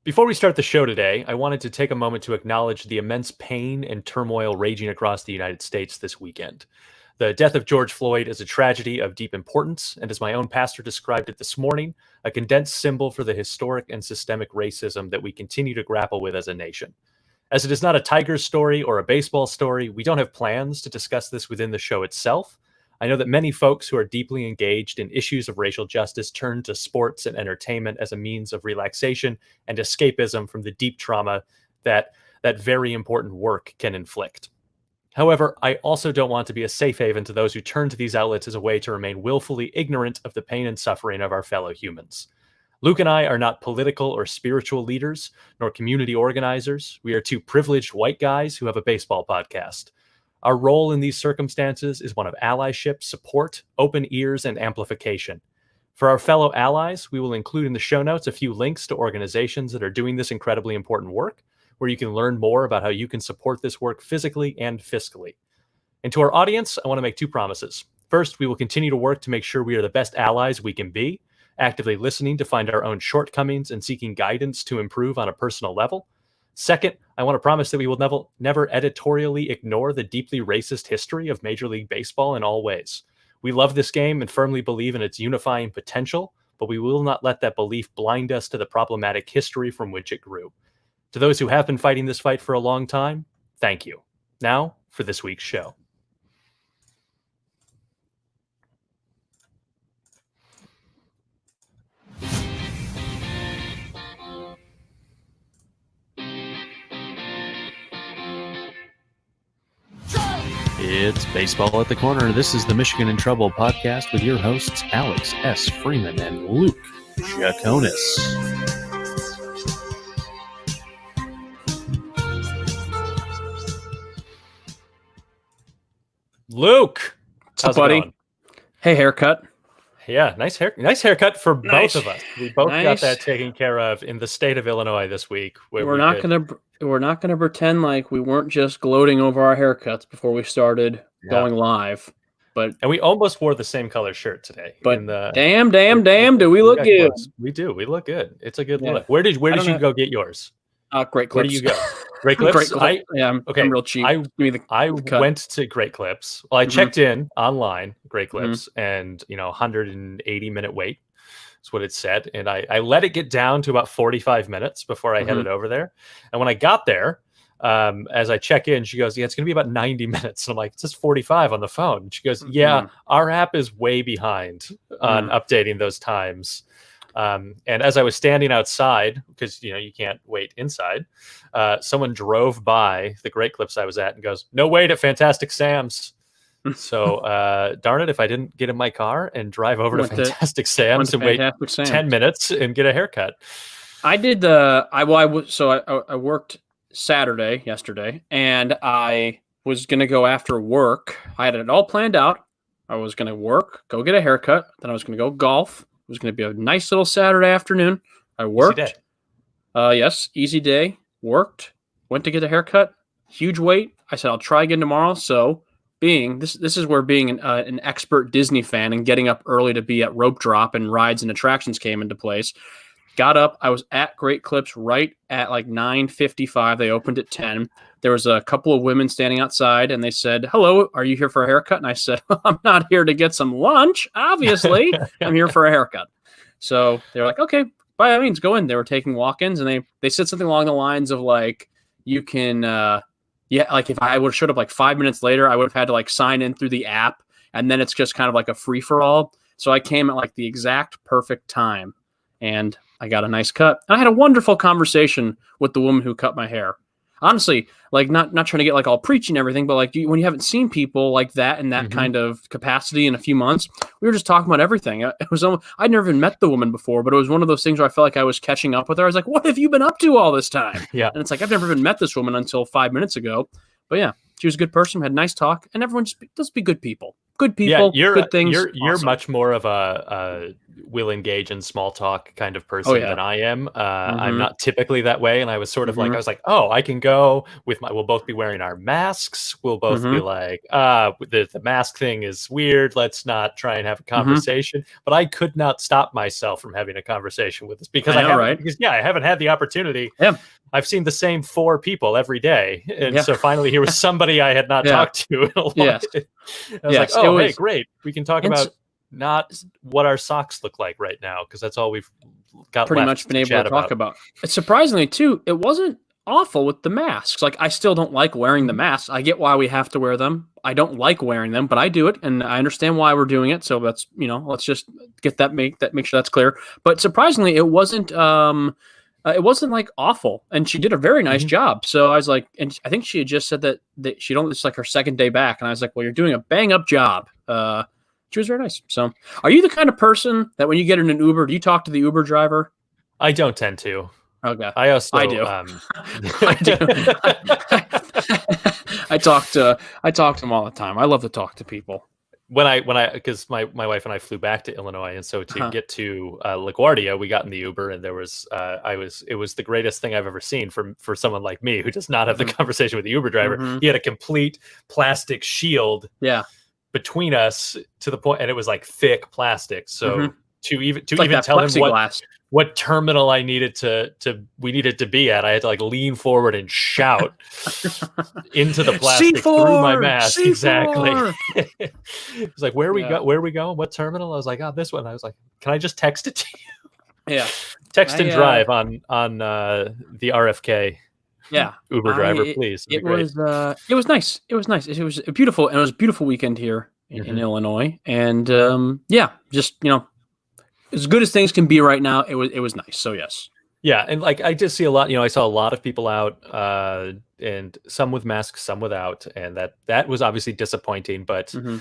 Before we start the show today, I wanted to take a moment to acknowledge the immense pain and turmoil raging across the United States this weekend. The death of George Floyd is a tragedy of deep importance, and as my own pastor described it this morning, a condensed symbol for the historic and systemic racism that we continue to grapple with as a nation. As it is not a Tigers story or a baseball story, we don't have plans to discuss this within the show itself. I know that many folks who are deeply engaged in issues of racial justice turn to sports and entertainment as a means of relaxation and escapism from the deep trauma that very important work can inflict. However, I also don't want to be a safe haven to those who turn to these outlets as a way to remain willfully ignorant of the pain and suffering of our fellow humans. Luke and I are not political or spiritual leaders, nor community organizers. We are two privileged white guys who have a baseball podcast. Our role in these circumstances is one of allyship, support, open ears, and amplification. For our fellow allies, we will include in the show notes a few links to organizations that are doing this incredibly important work, where you can learn more about how you can support this work physically and fiscally. And to our audience, I want to make two promises. First, we will continue to work to make sure we are the best allies we can be, actively listening to find our own shortcomings and seeking guidance to improve on a personal level. Second, I want to promise that we will never editorially ignore the deeply racist history of Major League Baseball in all ways. We love this game and firmly believe in its unifying potential, but we will not let that belief blind us to the problematic history from which it grew. To those who have been fighting this fight for a long time, thank you. Now, for this week's show. It's Baseball at the Corner. This is the Michigan in Trouble podcast with your hosts, Alex S. Freeman and Luke Jaconis. Luke, what's up, buddy? Going? Hey, haircut. Yeah, nice haircut for both of us. We both got that taken care of in the state of Illinois this week. We're not gonna pretend like we weren't just gloating over our haircuts before we started going live. And we almost wore the same color shirt today. But damn, do we look good? We do. We look good. It's a good look. Where did you go get yours? Great Clips. Where do you go? Great Clips? I'm real cheap. I went to Great Clips. Well, I checked in online, Great Clips, and 180-minute wait is what it said. And I let it get down to about 45 minutes before I headed over there. And when I got there, as I check in, she goes, "Yeah, it's going to be about 90 minutes." And I'm like, "It says 45 on the phone." And she goes, "Yeah, our app is way behind on updating those times." And as I was standing outside, because you can't wait inside, someone drove by the Great Clips I was at and goes, "No wait at Fantastic Sam's." So darn it if I didn't get in my car and drive over to Fantastic Sam's and wait 10 minutes and get a haircut. I did I worked Saturday yesterday, and I was gonna go after work. I had it all planned out. I was gonna work, go get a haircut, then I was gonna go golf. It was going to be a nice little Saturday afternoon. I worked. Easy day. Yes, easy day. Worked. Went to get a haircut. Huge wait. I said I'll try again tomorrow. So, this is where being an expert Disney fan and getting up early to be at rope drop and rides and attractions came into place. Got up. I was at Great Clips right at like 9:55. They opened at 10. There was a couple of women standing outside, and they said, "Hello, are you here for a haircut?" And I said, "I'm not here to get some lunch. Obviously, I'm here for a haircut." So they're like, "Okay, by all means, go in." They were taking walk-ins, and they said something along the lines of like, "You can, like if I would have showed up like 5 minutes later, I would have had to like sign in through the app, and then it's just kind of like a free-for-all." So I came at like the exact perfect time, and I got a nice cut. And I had a wonderful conversation with the woman who cut my hair. Honestly, like not trying to get like all preachy and everything, but like when you haven't seen people like that in that kind of capacity in a few months, we were just talking about everything. It was I'd never even met the woman before, but it was one of those things where I felt like I was catching up with her. I was like, "What have you been up to all this time?" Yeah, and it's like I've never even met this woman until 5 minutes ago. But yeah, she was a good person, had a nice talk, and everyone just be good people. good Yeah, people, good things. you're Awesome. much more of a will engage in small talk kind of Oh person yeah. than I am. I'm Mm-hmm. not typically that way, and I was sort of like, I Mm-hmm. was like, oh, I can go with my. We'll both be wearing our masks. We'll both be Mm-hmm. like, the mask thing is weird. Let's not try and have a Mm-hmm. conversation. But I could not stop myself from having a conversation with this because I I know, haven't. right? Because yeah, I haven't had the opportunity. Yeah. I've seen the same four people every day, and Yeah. so finally here was somebody I had not Yeah. talked to in a while. Yes. I was like, Yes. It "Oh, hey, was. great. We can talk And about not what our socks look like right now because that's all we've got pretty much left been to able chat to talk about." about. Surprisingly, too, it wasn't awful with the masks. Like, I still don't like wearing the Mhm. masks. I get why we have to wear them. I don't like wearing them, but I do it, and I understand why we're doing it. So that's, let's just get make sure that's clear. But surprisingly, it wasn't like awful, and she did a very nice Mhm. job. So I was like, and I think she had just said that she don't. It's like her second day back, and I was like, well, you're doing a bang up job. She was very nice. So, are you the kind of person that when you get in an Uber, do you talk to the Uber driver? I don't tend to. Okay, I I also do. I do. I talk to them all the time. I love to talk to people. when I because my wife and I flew back to Illinois, and so to Uh-huh. get to LaGuardia, we got in the Uber, and there was it was the greatest thing I've ever seen for someone like me who does not have the Hmm. conversation with the Uber driver. Hmm. He had a complete plastic shield Yeah. between us to the point, and it was like thick plastic. Hmm. So to It's like even that tell him plexiglass. what terminal I needed to we needed to be at, I had to like lean forward and shout into the C plastic through my four. mask. C Exactly. four. It's like Yeah. where we go, what terminal? I was like, oh, this one. I was like, can I just text it to you? Yeah. Text and I drive on the RFK Yeah. Uber driver, please. It'd be great. It was nice. It was nice. It was a beautiful, and it was a beautiful weekend here in Mhm. Illinois. And yeah, just as good as things can be right now, it was nice. So yes. Yeah, and like I just see a lot, I saw a lot of people out, and some with masks, some without, and that was obviously disappointing. But, Hmm.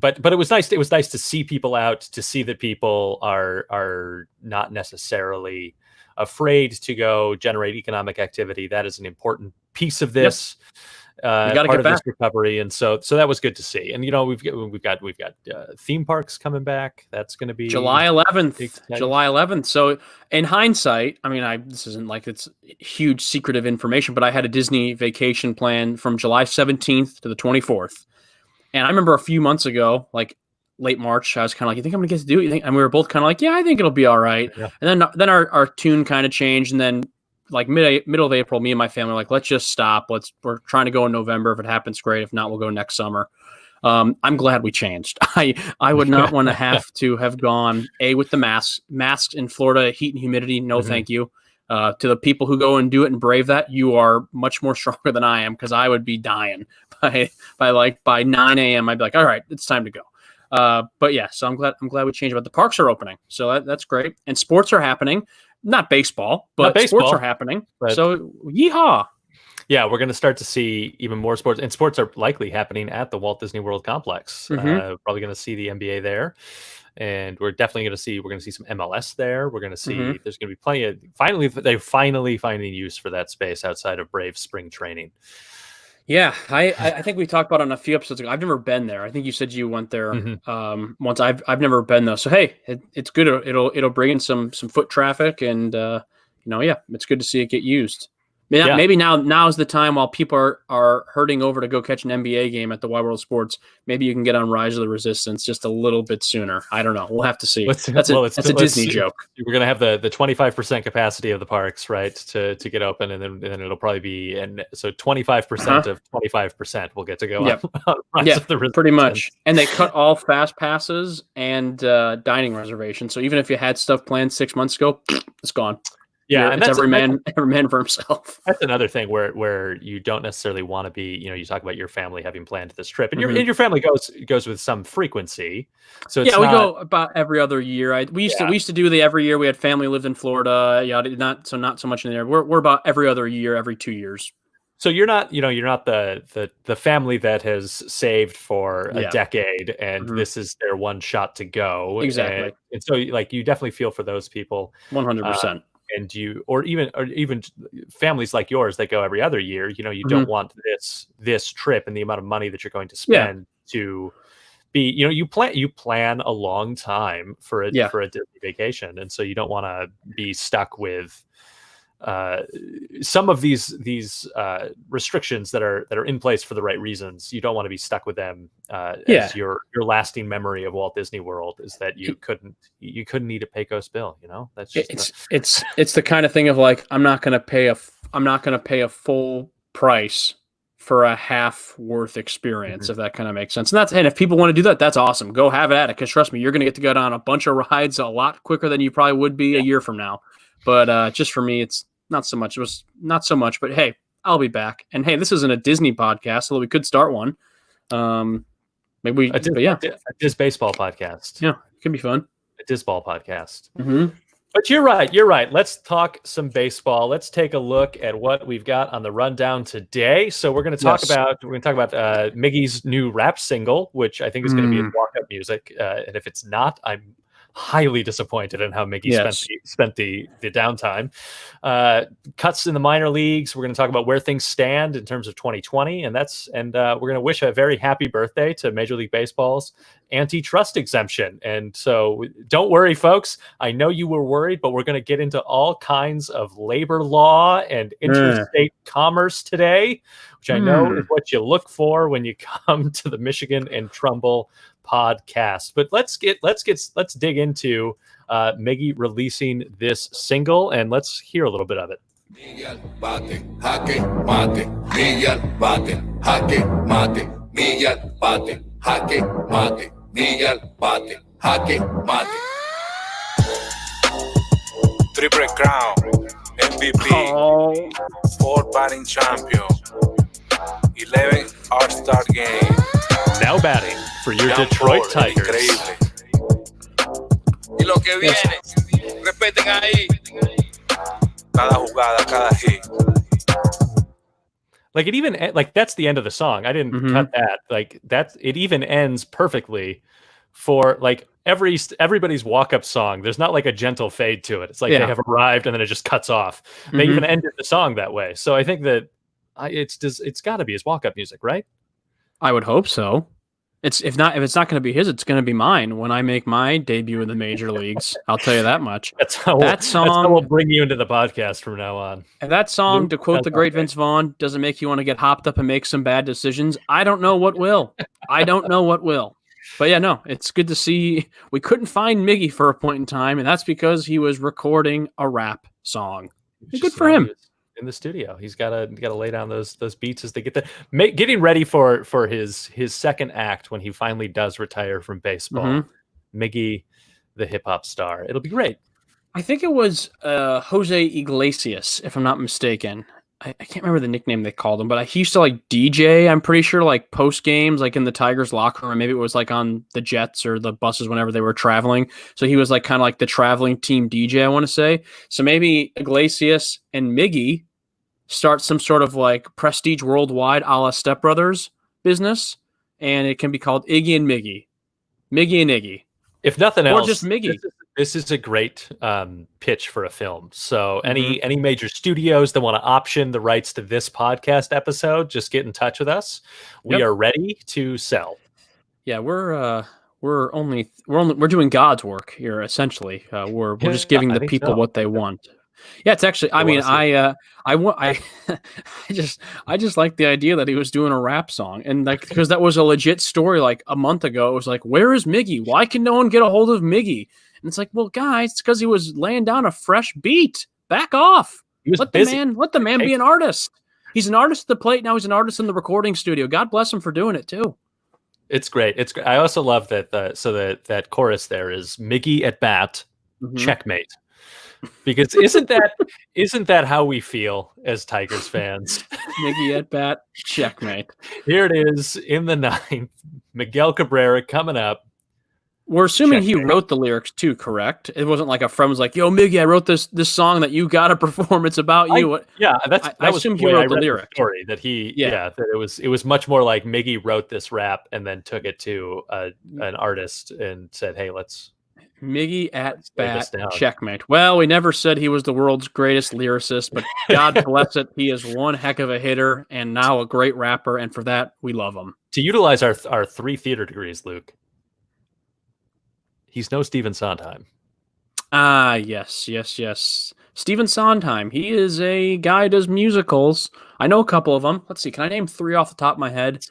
but it was nice. It was nice to see people out, to see that people are not necessarily afraid to go generate economic activity. That is an important piece of Yep. this. We got to Part get of this back. recovery, and so that was good to see. And we've got theme parks coming back. That's going to July be 11th. exciting. July 11th. So in hindsight, I mean, this isn't like it's huge secretive information, but I had a Disney vacation plan from July 17th to the 24th. And I remember a few months ago, like late March, I was kind of like, "You think I'm gonna get to do it?" You think? And we were both kind of like, "Yeah, I think it'll be all right." Yeah. And then our tune kind of changed, and then like middle of April, me and my family were like, "Let's just stop. We're trying to go in November. If it happens, great. If not, we'll go next summer." I'm glad we changed. I would not want to have to have gone with the masks in Florida, heat and humidity. No, Mhm. thank you. To the people who go and do it and brave that, you are much more stronger than I am, because I would be dying by 9 a.m. I'd be like, all right, it's time to go. But yeah, so I'm glad we changed. But the parks are opening, so that's great, and sports are happening. Not baseball, Not but sports are baseball, happening. but So yeehaw! yeah, we're going to start to see even more sports, and sports are likely happening at the Walt Disney World complex. Hmm. Probably going to see the NBA there, and we're definitely going to see some MLS there. We're going to Hmm. see there's going to be plenty of they're finally finding use for that space outside of Brave spring training. Yeah, I think we talked about it on a few episodes ago. I've never been there. I think you said you went there Mhm. once. I've never been though. So hey, it's good. It'll bring in some foot traffic, and yeah, it's good to see it get used. Yeah, Maybe now's the time while people are hurting over to go catch an NBA game at the Wide World Sports. Maybe you can get on Rise of the Resistance just a little bit sooner. I don't know. We'll have to see. let's That's well, a Disney joke. we're going to have the 25% capacity of the parks, right, to get open, and then it'll probably be, and so 25% Uh-huh. of 25% will get to go Yep. on Rise Yeah, of the pretty Resistance. much. And they cut all fast passes and dining reservations. So even if you had stuff planned 6 months ago, it's gone. Yeah, and It's every man for himself. that's another thing where you don't necessarily want to be. You talk about your family having planned this trip, and Hmm. your family goes with some frequency, so it's Yeah, we not. go about every other year. We Yeah, used to do the every year. We had family who lived in Florida. Yeah, not so much in there. We're about every other year, every 2 years. so you're not the family that has saved for a Yeah. decade, and Hmm. this is their one shot to go, Exactly. and so like you definitely feel for those people. 100%. And or even families like yours that go every other year, you Hmm. don't want this trip and the amount of money that you're going to Yeah. spend to you plan a long time for a Disney vacation, and so you don't want to be stuck with some of these restrictions that are in place for the right reasons. You don't want to be stuck with them as your lasting memory of Walt Disney World is that you couldn't eat a Pecos Bill. That's just it's the kind of thing of like, I'm not going to pay a full price for a half worth experience, if that kind of makes sense. And if people want to do that, that's awesome. Go have at it. Because trust me, you're going to get to go down a bunch of rides a lot quicker than you probably would be a year from now. But just for me, it's not so much. It was not so much, but hey, I'll be back. And hey, this isn't a Disney podcast, although we could start one. Maybe a Diz baseball podcast. Yeah, it could be fun. A Diz ball podcast. Mm-hmm. But you're right. Let's talk some baseball. Let's take a look at what we've got on the rundown today. So we're going to talk about Miggy's new rap single, which I think is going to be his walk-up music. And if it's not, I'm highly disappointed in how Miggy spent the downtime. Cuts in the minor leagues. We're going to talk about where things stand in terms of 2020, and we're going to wish a very happy birthday to Major League Baseball's Anti-Trust Exemption. And so don't worry, folks. I know you were worried, but we're going to get into all kinds of labor law and interstate commerce today, which I know is what you look for when you come to the Michigan and Trumbull podcast. But let's dig into Miggy releasing this single, and let's hear a little bit of it. Triple crown, MVP, 4 batting champion, 11 All-Star game. Now batting for your Detroit Tigers. Y lo que viene, respeten ahí. Cada jugada, cada hit. Like it even that's the end of the song. I didn't cut that. Like it even ends perfectly for like everybody's walk-up song. There's not like a gentle fade to it. It's like they have arrived and then it just cuts off. They even ended the song that way. So I think that it's got to be his walk-up music, right? I would hope so. If it's not going to be his, it's going to be mine when I make my debut in the major leagues. I'll tell you that much. That's how we'll bring you into the podcast from now on. And that song, to quote the great Vince Vaughn, doesn't make you want to get hopped up and make some bad decisions. I don't know what will. But yeah, no, it's good to see. We couldn't find Miggy for a point in time, and that's because he was recording a rap song. Good for him. In the studio, he's got to lay down those beats as they get getting ready for his second act when he finally does retire from baseball. Miggy, the hip hop star, it'll be great. I think it was Jose Iglesias, if I'm not mistaken. I can't remember the nickname they called him, but he used to like DJ. I'm pretty sure like post games, like in the Tigers locker room. Maybe it was like on the jets or the buses whenever they were traveling. So he was like kind of like the traveling team DJ, I want to say. So maybe Iglesias and Miggy start some sort of like prestige worldwide a la Step Brothers business, and it can be called Iggy and Miggy. Miggy and Iggy. If nothing else, or just Miggy. This is a great pitch for a film. So any major studios that want to option the rights to this podcast episode, just get in touch with us. We are ready to sell. Yeah, we're doing God's work here. Essentially, we're just giving the people what they want. Yeah, it's actually. I mean, I just like the idea that he was doing a rap song, and like because that was a legit story. Like a month ago, it was like, where is Miggy? Why can no one get a hold of Miggy? And it's like, well, guys, it's because he was laying down a fresh beat. Back off. Let the man be an artist. He's an artist at the plate now. He's an artist in the recording studio. God bless him for doing it too. It's great. It's great. I also love that. That chorus there is Miggy at bat, checkmate. Because isn't that how we feel as Tigers fans? Miggy at bat, checkmate. Here it is in the ninth. Miguel Cabrera coming up. We're assuming he wrote the lyrics too, correct? It wasn't like a friend was like, "Yo, Miggy, I wrote this song that you got to perform. It's about you." I assume he wrote the lyrics. Story that that it was much more like Miggy wrote this rap and then took it to an artist and said, "Hey, let's." Miggy at bat, checkmate. Well, we never said he was the world's greatest lyricist, but God bless it, he is one heck of a hitter and now a great rapper, and for that, we love him. To utilize our 3 theater degrees, Luke, He's no Stephen Sondheim. Ah, yes. Stephen Sondheim. He is a guy who does musicals. I know a couple of them. Let's see. Can I name 3 off the top of my head?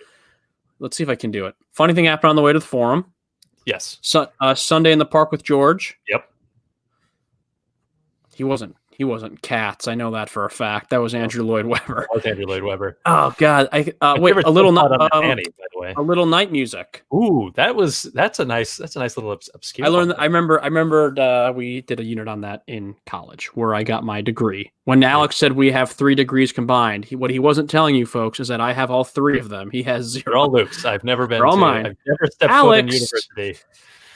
Let's see if I can do it. Funny thing happened on the way to the forum. Yes. Sunday in the Park with George. Yep. He wasn't Cats. I know that for a fact. That was Andrew Lloyd Webber. That was Andrew Lloyd Webber. Oh God! Wait, a little Annie, by the way. A Little Night Music. Ooh, that's a nice little obscure. I remembered we did a unit on that in college where I got my degree. When Alex said we have 3 degrees combined, what he wasn't telling you folks is that I have all 3 of them. He has 0. They're all Luke's. I've never been. All mine. I've never stepped foot in university.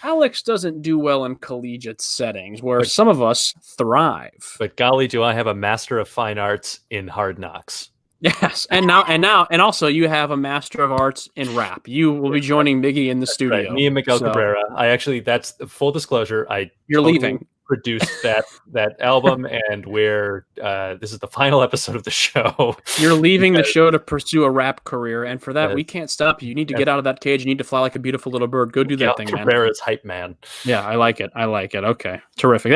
Alex doesn't do well in collegiate settings where some of us thrive. But golly, do I have a Master of Fine Arts in Hard Knocks. Yes, and also you have a Master of Arts in rap. You will be joining Miggy in the studio. Right. Me and Miguel Cabrera. That's you're leaving. Produced that album, and this is the final episode of the show. You're leaving the show to pursue a rap career, and for that we can't stop you. You need to get out of that cage. You need to fly like a beautiful little bird. Go do that thing, man. Cabrera's hype man. Yeah, I like it. Okay, terrific.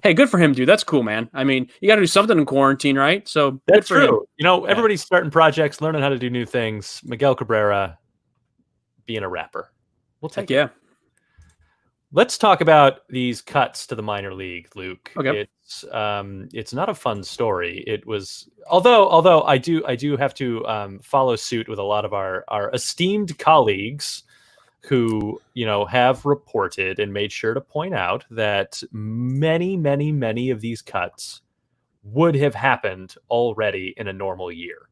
Hey, good for him, dude. That's cool, man. I mean, you got to do something in quarantine, right? So that's true. Everybody's starting projects, learning how to do new things. Miguel Cabrera being a rapper. We'll take it. Let's talk about these cuts to the minor league, Luke. Okay. It's not a fun story. It was, although I do have to follow suit with a lot of our esteemed colleagues who have reported and made sure to point out that many of these cuts would have happened already in a normal year.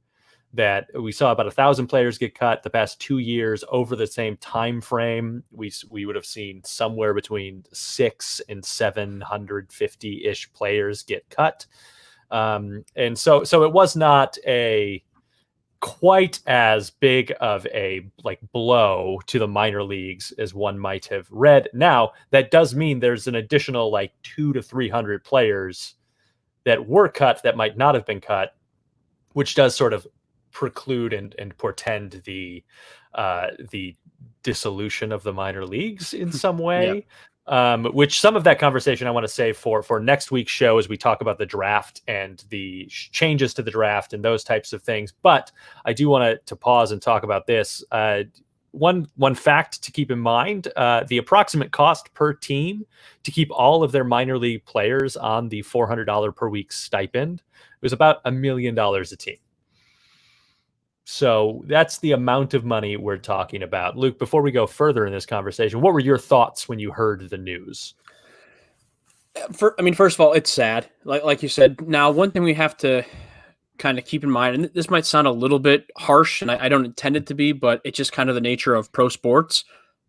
That we saw about 1,000 players get cut the past 2 years over the same time frame. We would have seen somewhere between 600 and 750-ish players get cut, and so it was not quite as big of a blow to the minor leagues as one might have read. Now that does mean there's an additional 200 to 300 players that were cut that might not have been cut, which does sort of preclude and portend the dissolution of the minor leagues in some way. Which some of that conversation I want to save for next week's show as we talk about the draft and the changes to the draft and those types of things. But I do want to pause and talk about this. One fact to keep in mind, the approximate cost per team to keep all of their minor league players on the $400 per week stipend was about $1 million a team. So that's the amount of money we're talking about. Luke, before we go further in this conversation, what were your thoughts when you heard the news? First of all, it's sad. Like you said. Now, one thing we have to kind of keep in mind, and this might sound a little bit harsh, and I don't intend it to be, but it's just kind of the nature of pro sports.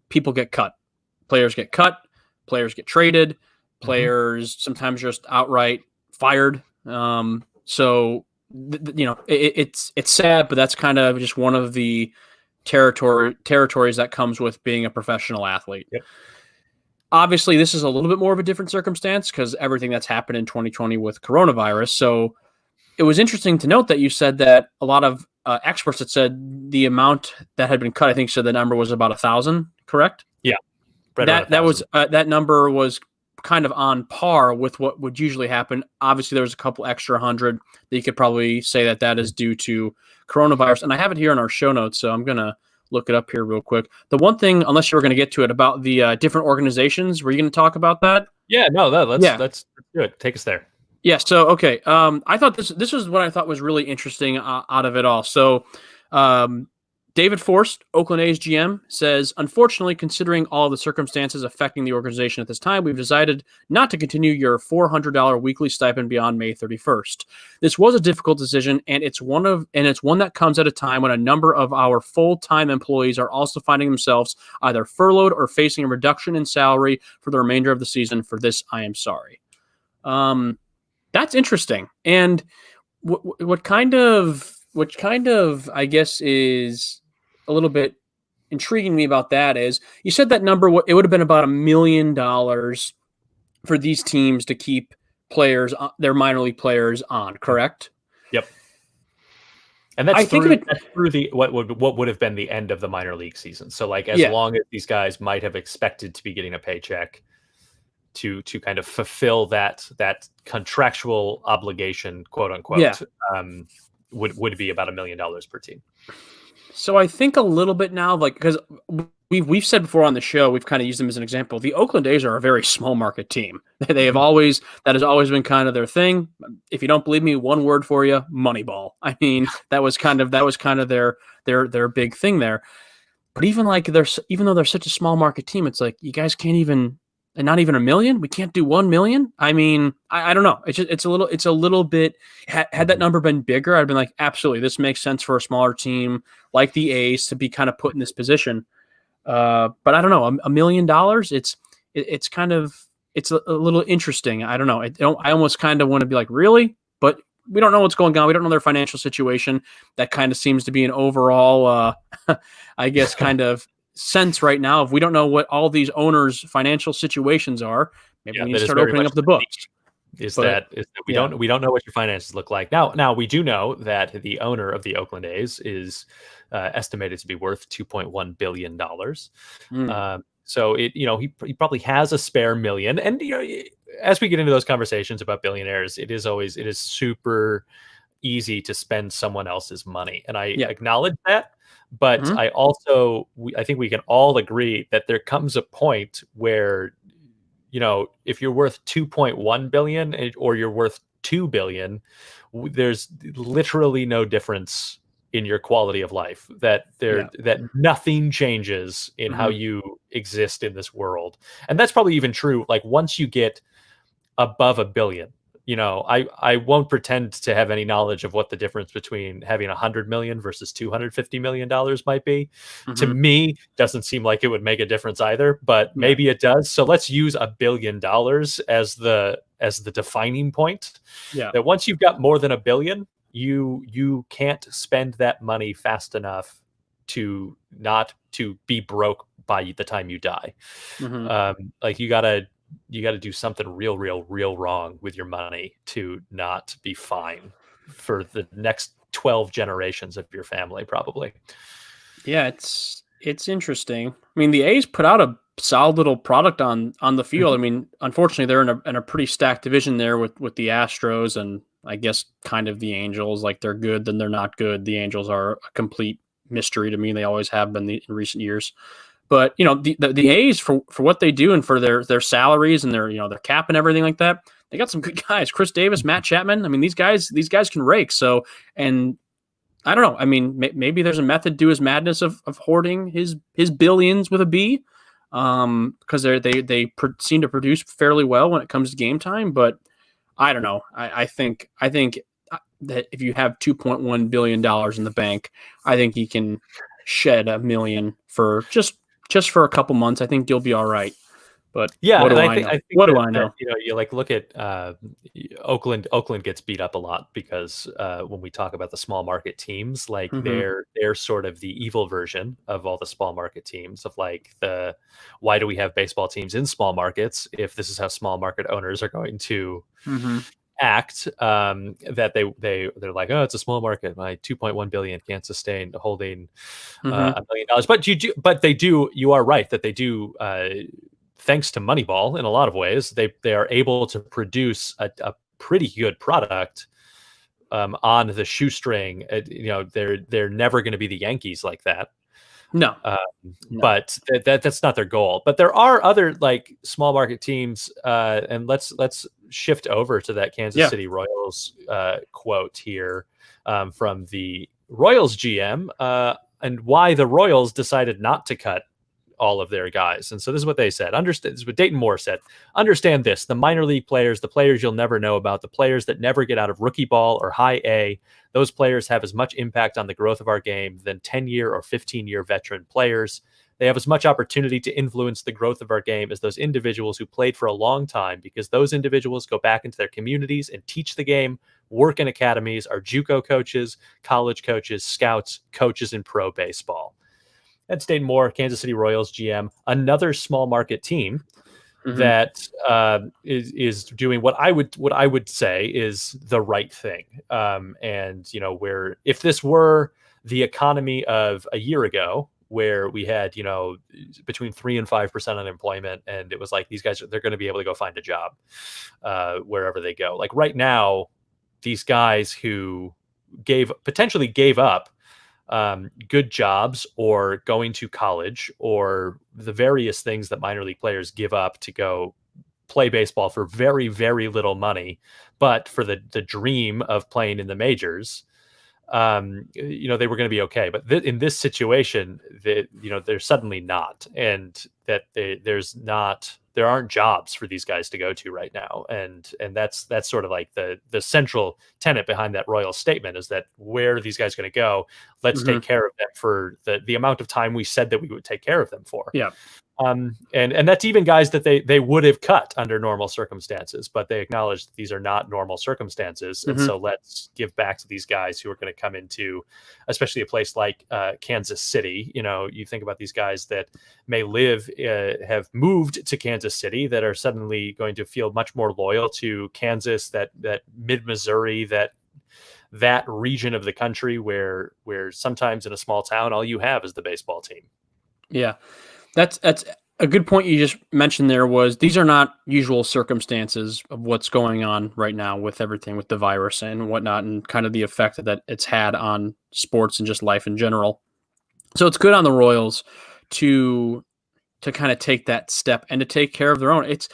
People get cut. Players get cut. Players get traded. Players sometimes just outright fired. It's sad, but that's kind of just one of the territories that comes with being a professional athlete. Yep. Obviously, this is a little bit more of a different circumstance because everything that's happened in 2020 with coronavirus. So it was interesting to note that you said that a lot of experts had said the amount that had been cut, I think said the number was about 1,000, correct? Yeah. That number was kind of on par with what would usually happen. Obviously, there was a couple extra 100 that you could probably say that is due to coronavirus. And I have it here in our show notes, so I'm going to look it up here real quick. The one thing, unless you were going to get to it, about the different organizations, were you going to talk about that? Yeah, no, let's do it. Take us there. Yeah, so, okay. I thought this was what I thought was really interesting out of it all. So, David Forst, Oakland A's GM, says, unfortunately, considering all the circumstances affecting the organization at this time, we've decided not to continue your $400 weekly stipend beyond May 31st. This was a difficult decision, and it's one that comes at a time when a number of our full-time employees are also finding themselves either furloughed or facing a reduction in salary for the remainder of the season. For this, I am sorry. That's interesting. And what kind of, I guess, is a little bit intriguing me about that is you said that number, it would have been about $1 million for these teams to keep players, their minor league players on, correct? Yep. And that's I think that's through the what would have been the end of the minor league season. So like as Yeah. long as these guys might have expected to be getting a paycheck to kind of fulfill that contractual obligation, quote unquote, would be about $1 million per team. So I think a little bit now, like, because we've said before on the show, we've kind of used them as an example. The Oakland A's are a very small market team. They have always, that has always been kind of their thing. If you don't believe me, one word for you: Moneyball. I mean, that was kind of their big thing there. But even though they're such a small market team, it's like, you guys can't even, and not even $1 million. We can't do 1 million. I mean, I don't know. It's a little bit. Had that number been bigger, I'd been like, absolutely, this makes sense for a smaller team like the A's to be kind of put in this position. But I don't know, $1 million. It's kind of, it's a little interesting. I don't know. I almost kind of want to be like, really, but we don't know what's going on. We don't know their financial situation. That kind of seems to be an overall, I guess, kind of sense right now. If we don't know what all these owners' financial situations are, maybe we need to start opening up the books. Is that we don't know what your finances look like now. We do know that the owner of the Oakland A's is estimated to be worth $2.1 billion. So he probably has a spare million. And as we get into those conversations about billionaires, it is super easy to spend someone else's money, and I acknowledge that. But I think we can all agree that there comes a point where, if you're worth 2.1 billion or you're worth 2 billion, there's literally no difference in your quality of life, that nothing changes in how you exist in this world. And that's probably even true. Like, once you get above $1 billion, I won't pretend to have any knowledge of what the difference between having 100 million versus $250 million might be. To me, doesn't seem like it would make a difference either, but maybe it does. So let's use $1 billion as the defining point. That once you've got more than $1 billion, you can't spend that money fast enough to not to be broke by the time you die. Like, you gotta do something real wrong with your money to not be fine for the next 12 generations of your family, probably. Yeah, it's interesting. I mean, the A's put out a solid little product on the field. I mean, unfortunately, they're in a pretty stacked division there with the Astros and, I guess, kind of the Angels. Like, they're good, then they're not good. The Angels are a complete mystery to me. They always have been in recent years. But the A's, for what they do and for their salaries and their cap and everything like that, they got some good guys. Chris Davis, Matt Chapman. I mean, these guys can rake. So, and I don't know. I mean, maybe there's a method to his madness of hoarding his billions with a B, because they seem to produce fairly well when it comes to game time. But I don't know. I think that if you have $2.1 billion in the bank, I think he can shed $1 million for just for a couple months. I think you'll be all right. But what do I know? What do I know? You look at Oakland. Oakland gets beat up a lot because when we talk about the small market teams, like they're sort of the evil version of all the small market teams. Of like, why do we have baseball teams in small markets if this is how small market owners are going to act? That they're like, oh, it's a small market. My 2.1 billion can't sustain holding $1 million. But they do. You are right that they do. Thanks to Moneyball, in a lot of ways, they are able to produce a pretty good product on the shoestring. They're never going to be the Yankees like that. No. But that's not their goal. But there are other like small market teams, and let's shift over to that Kansas City Royals quote here from the Royals GM, and why the Royals decided not to cut all of their guys. And so this is what they said. This is what Dayton Moore said. Understand this: the minor league players, the players you'll never know about, the players that never get out of rookie ball or high A, those players have as much impact on the growth of our game than 10-year or 15-year veteran players. They have as much opportunity to influence the growth of our game as those individuals who played for a long time, because those individuals go back into their communities and teach the game, work in academies, are JUCO coaches, college coaches, scouts, coaches in pro baseball. That's Dayton Moore, Kansas City Royals GM, another small market team. that is doing what I would say is the right thing. And where if this were the economy of a year ago, where we had between 3 and 5% unemployment, and it was like these guys, they're going to be able to go find a job wherever they go. Like right now, these guys who potentially gave up good jobs or going to college or the various things that minor league players give up to go play baseball for very, very little money, but for the dream of playing in the majors, they were going to be okay. But in this situation, they're suddenly not, and that there aren't jobs for these guys to go to right now, and that's sort of like the central tenet behind that Royal statement, is that where are these guys going to go? Let's take care of them for the amount of time we said that we would take care of them for. Yeah. And that's even guys that they would have cut under normal circumstances, but they acknowledge that these are not normal circumstances. And so let's give back to these guys who are going to come into, especially a place like Kansas City. You think about these guys that may have moved to Kansas City, that are suddenly going to feel much more loyal to Kansas, that mid-Missouri, that region of the country where sometimes in a small town, all you have is the baseball team. Yeah. That's a good point you just mentioned there. Was these are not usual circumstances of what's going on right now with everything with the virus and whatnot, and kind of the effect that it's had on sports and just life in general. So it's good on the Royals to kind of take that step and to take care of their own. It's,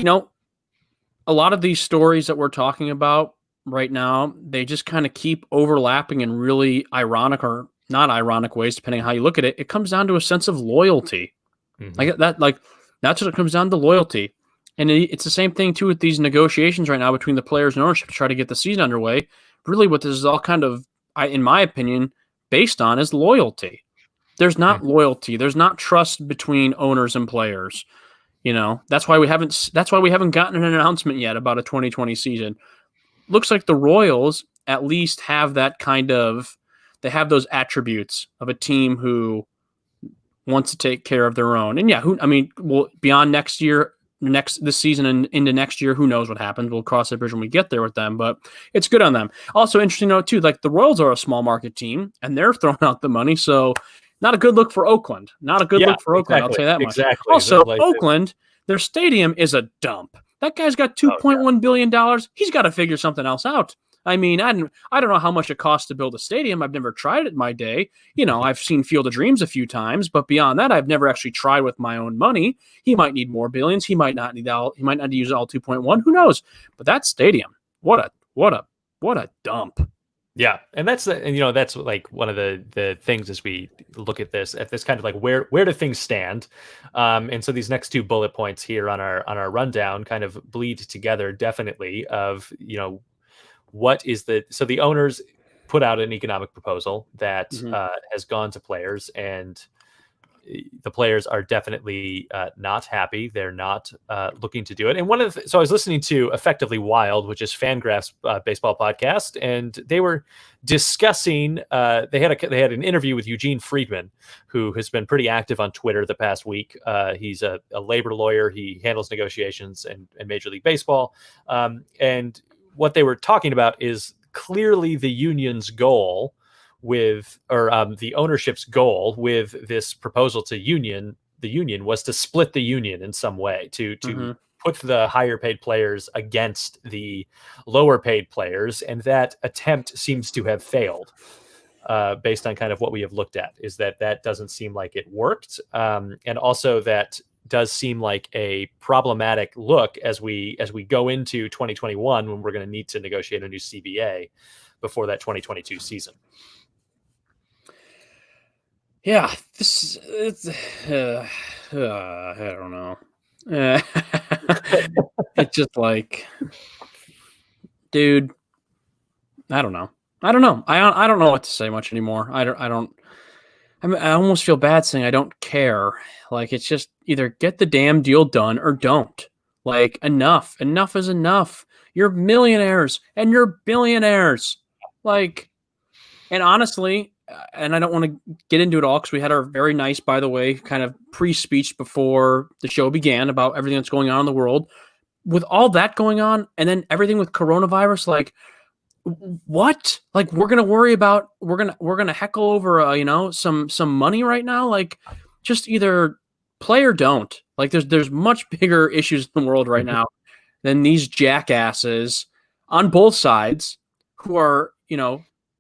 a lot of these stories that we're talking about right now, they just kind of keep overlapping in really ironic or not ironic ways, depending on how you look at it. It comes down to a sense of loyalty. That's what it comes down to, loyalty. And it's the same thing too with these negotiations right now between the players and ownership to try to get the season underway. Really what this is all kind of, in my opinion, based on is loyalty. There's not loyalty. There's not trust between owners and players. That's why we haven't gotten an announcement yet about a 2020 season. Looks like the Royals at least have that kind of, they have those attributes of a team who wants to take care of their own. And beyond this season and into next year, who knows what happens? We'll cross that bridge when we get there with them, but it's good on them. Also interesting to note too, like the Royals are a small market team and they're throwing out the money. So not a good look for Oakland. Not a good look for Oakland. Exactly, I'll tell you that much. Exactly. Also, Oakland, their stadium is a dump. That guy's got $2.1 billion. He's got to figure something else out. I mean, I don't know how much it costs to build a stadium. I've never tried it in my day. I've seen Field of Dreams a few times, but beyond that, I've never actually tried with my own money. He might need more billions. He might not need to use all 2.1. Who knows? But that stadium, what a dump. Yeah, and that's like one of the things as we look at this kind of like where do things stand, and so these next two bullet points here on our rundown kind of bleed together definitely. Of what is so the owners put out an economic proposal that has gone to players, and the players are definitely not happy. They're not looking to do it. And so I was listening to Effectively Wild, which is Fangraph's baseball podcast, and they were discussing. They had an interview with Eugene Friedman, who has been pretty active on Twitter the past week. He's a labor lawyer. He handles negotiations and Major League Baseball. And what they were talking about is clearly the union's goal the ownership's goal with this proposal to the union was to split the union in some way, to put the higher paid players against the lower paid players. And that attempt seems to have failed, based on kind of what we have looked at, is that doesn't seem like it worked. And also that does seem like a problematic look as we go into 2021, when we're going to need to negotiate a new CBA before that 2022 season. Yeah, I don't know. It's just like, dude, I don't know. I don't know what to say much anymore. I almost feel bad saying I don't care. Like, it's just either get the damn deal done or don't. Like, enough is enough. You're millionaires and you're billionaires. Like, and honestly, and I don't want to get into it all because we had our very nice, by the way, kind of pre-speech before the show began about everything that's going on in the world. With all that going on, and then everything with coronavirus, like what? Like we're gonna heckle over some money right now? Like just either play or don't. Like there's much bigger issues in the world right now than these jackasses on both sides who are,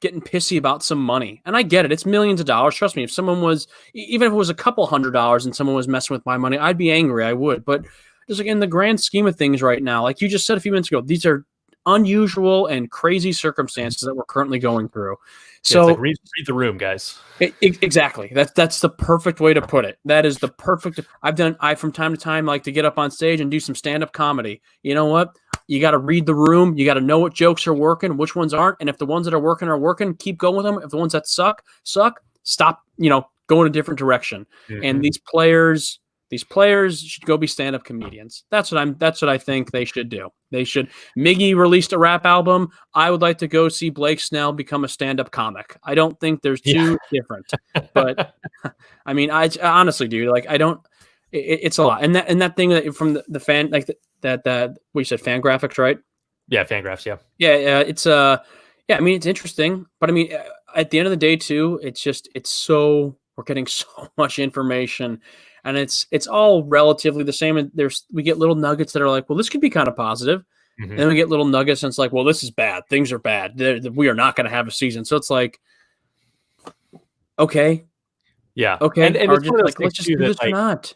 getting pissy about some money. And I get it. It's millions of dollars. Trust me, if someone was, even if it was a couple $100 and someone was messing with my money, I'd be angry. I would. But just like in the grand scheme of things right now, like you just said a few minutes ago, these are unusual and crazy circumstances that we're currently going through. So it's like read the room, guys. Exactly. That's the perfect way to put it. That is the perfect. I from time to time like to get up on stage and do some stand-up comedy. You know what? You got to read the room. You got to know what jokes are working, which ones aren't. And if the ones that are working, keep going with them. If the ones that suck, stop, go in a different direction. Mm-hmm. And these players should go be stand-up comedians. That's what I think they should do. They should. Miggy released a rap album. I would like to go see Blake Snell become a stand-up comic. I don't think there's too different. But I mean, I honestly, dude, like I don't. It's a lot. And that thing that from the fan, like that what you said, fan graphics, right? Yeah, fan graphs. Yeah. Yeah. It's I mean, it's interesting, but I mean, at the end of the day, too, we're getting so much information. And it's all relatively the same. And we get little nuggets that are like, well, this could be kind of positive. Mm-hmm. And then we get little nuggets and it's like, well, this is bad. Things are bad. We are not going to have a season. So it's like, okay. Yeah. Okay. And it's just like, let's just do this or not.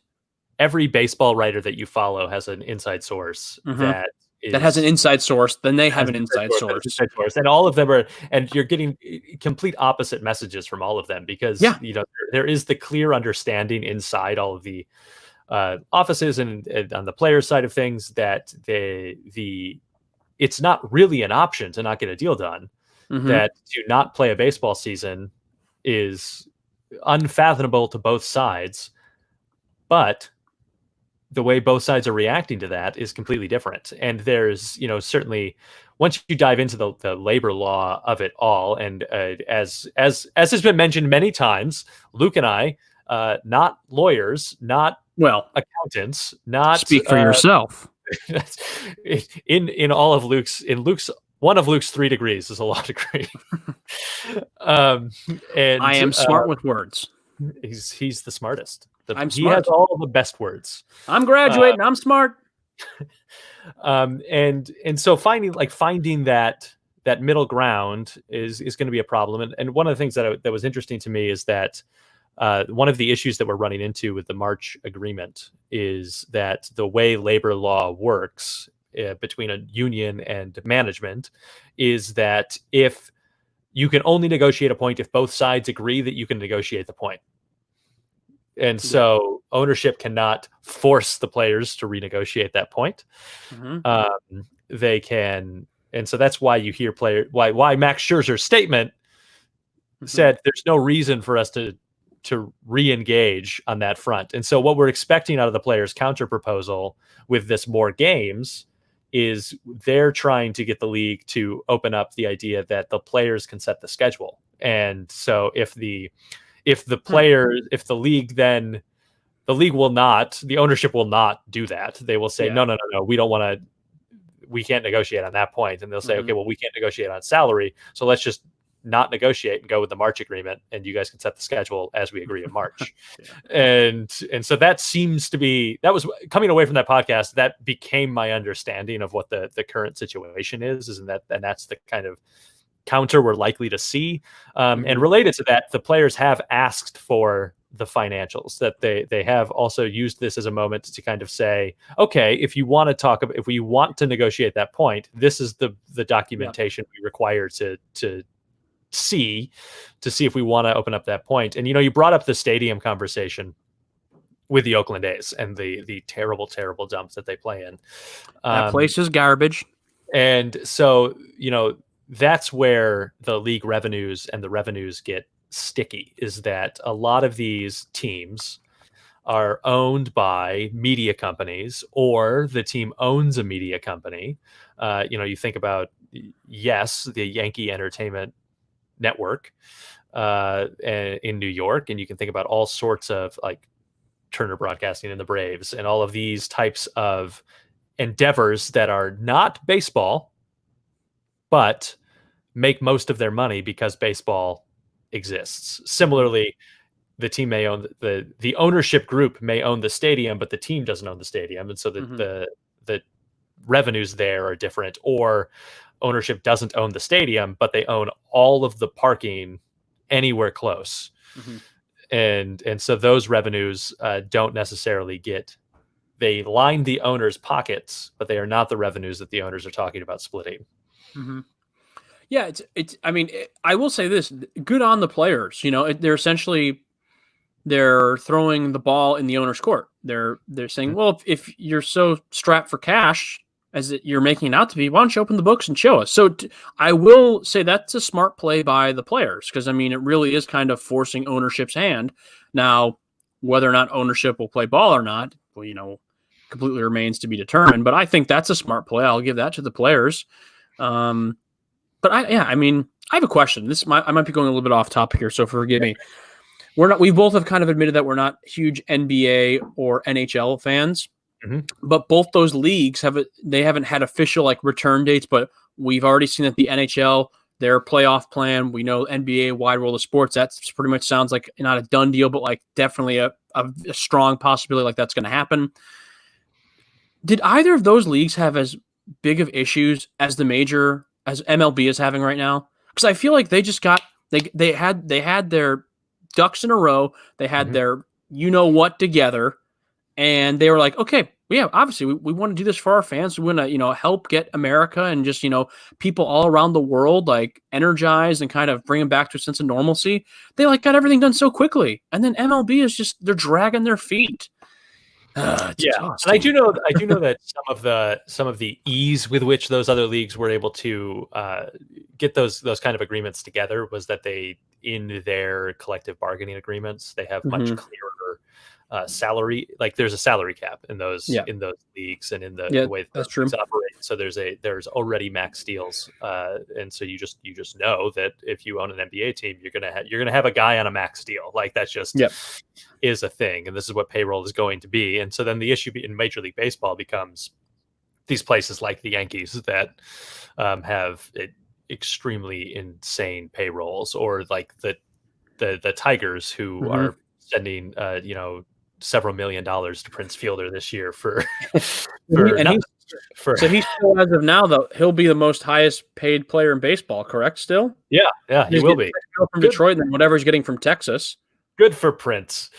Every baseball writer that you follow has an inside source that has an inside source. Then they have an inside source. And all of them and you're getting complete opposite messages from all of them because, there is the clear understanding inside all of the offices and on the player side of things that it's not really an option to not get a deal done. Mm-hmm. That to not play a baseball season is unfathomable to both sides, but the way both sides are reacting to that is completely different. And there's, certainly once you dive into the labor law of it all, and as has been mentioned many times, Luke and I, not lawyers, not accountants, not speak for yourself. in one of Luke's 3 degrees is a law degree. And I am smart with words. He's the smartest. He has all the best words. I'm graduating. I'm smart. And so finding that middle ground is going to be a problem. And one of the things that was interesting to me is that one of the issues that we're running into with the March agreement is that the way labor law works between a union and management is that if you can only negotiate a point if both sides agree that you can negotiate the point. And so ownership cannot force the players to renegotiate that point. Mm-hmm. They can. And so that's why you hear why Max Scherzer's statement said there's no reason for us to re-engage on that front. And so what we're expecting out of the players' counter proposal with this more games is they're trying to get the league to open up the idea that the players can set the schedule. And so if the league will not, the ownership will not do that. They will say, no, we can't negotiate on that point. And they'll say, okay, well, we can't negotiate on salary. So let's just not negotiate and go with the March agreement. And you guys can set the schedule as we agree in March. And so that seems to be, that was coming away from that podcast. That became my understanding of what the current situation is and that's the kind of counter we're likely to see. And related to that, the players have asked for the financials, that they have also used this as a moment to kind of say, okay, if you want to negotiate that point, this is the documentation we require to see if we want to open up that point. And, you brought up the stadium conversation with the Oakland A's and the terrible, terrible dumps that they play in. That place is garbage. And so, that's where the league revenues and the revenues get sticky, is that a lot of these teams are owned by media companies, or the team owns a media company. You think about, the Yankee Entertainment Network, in New York, and you can think about all sorts of like Turner Broadcasting and the Braves and all of these types of endeavors that are not baseball, but make most of their money because baseball exists. Similarly, the team may own the ownership group may own the stadium, but the team doesn't own the stadium, and so the revenues there are different. Or ownership doesn't own the stadium, but they own all of the parking anywhere close, and so those revenues don't necessarily get. They line the owners' pockets, but they are not the revenues that the owners are talking about splitting. Yeah, it's. I mean, I will say this: good on the players. They're throwing the ball in the owner's court. They're saying, well, if you're so strapped for cash as you're making it out to be, why don't you open the books and show us? So I will say that's a smart play by the players, because I mean, it really is kind of forcing ownership's hand. Now, whether or not ownership will play ball or not, well, completely remains to be determined. But I think that's a smart play. I'll give that to the players. But I mean, I have a question. I might be going a little bit off topic here, so forgive me. We both have kind of admitted that we're not huge NBA or NHL fans, but both those leagues haven't had official like return dates, but we've already seen that the NHL, their playoff plan, we know NBA, wide world of sports, that's pretty much sounds like not a done deal, but like definitely a strong possibility like that's going to happen. Did either of those leagues have as big of issues as as MLB is having right now? Because I feel like they just they had their ducks in a row. They had their what together, and they were like, okay, yeah, obviously we want to do this for our fans. We want to help get America and just people all around the world like energized and kind of bring them back to a sense of normalcy. They like got everything done so quickly, and then MLB is just they're dragging their feet. And I do know that some of the ease with which those other leagues were able to get those kind of agreements together was that they, in their collective bargaining agreements, they have much clearer salary. Like there's a salary cap in those leagues and in the way that things operate. So there's already max deals, and so you just know that if you own an NBA team, you're gonna have a guy on a max deal. Like that's just is a thing, and this is what payroll is going to be. And so then the issue in Major League Baseball becomes these places like the Yankees that have extremely insane payrolls, or like the Tigers who are sending several $1 million to Prince Fielder this year for so he's still, as of now, though, he'll be the most highest paid player in baseball, correct? Still, yeah, he will be from Detroit, and then whatever he's getting from Texas. Good for Prince.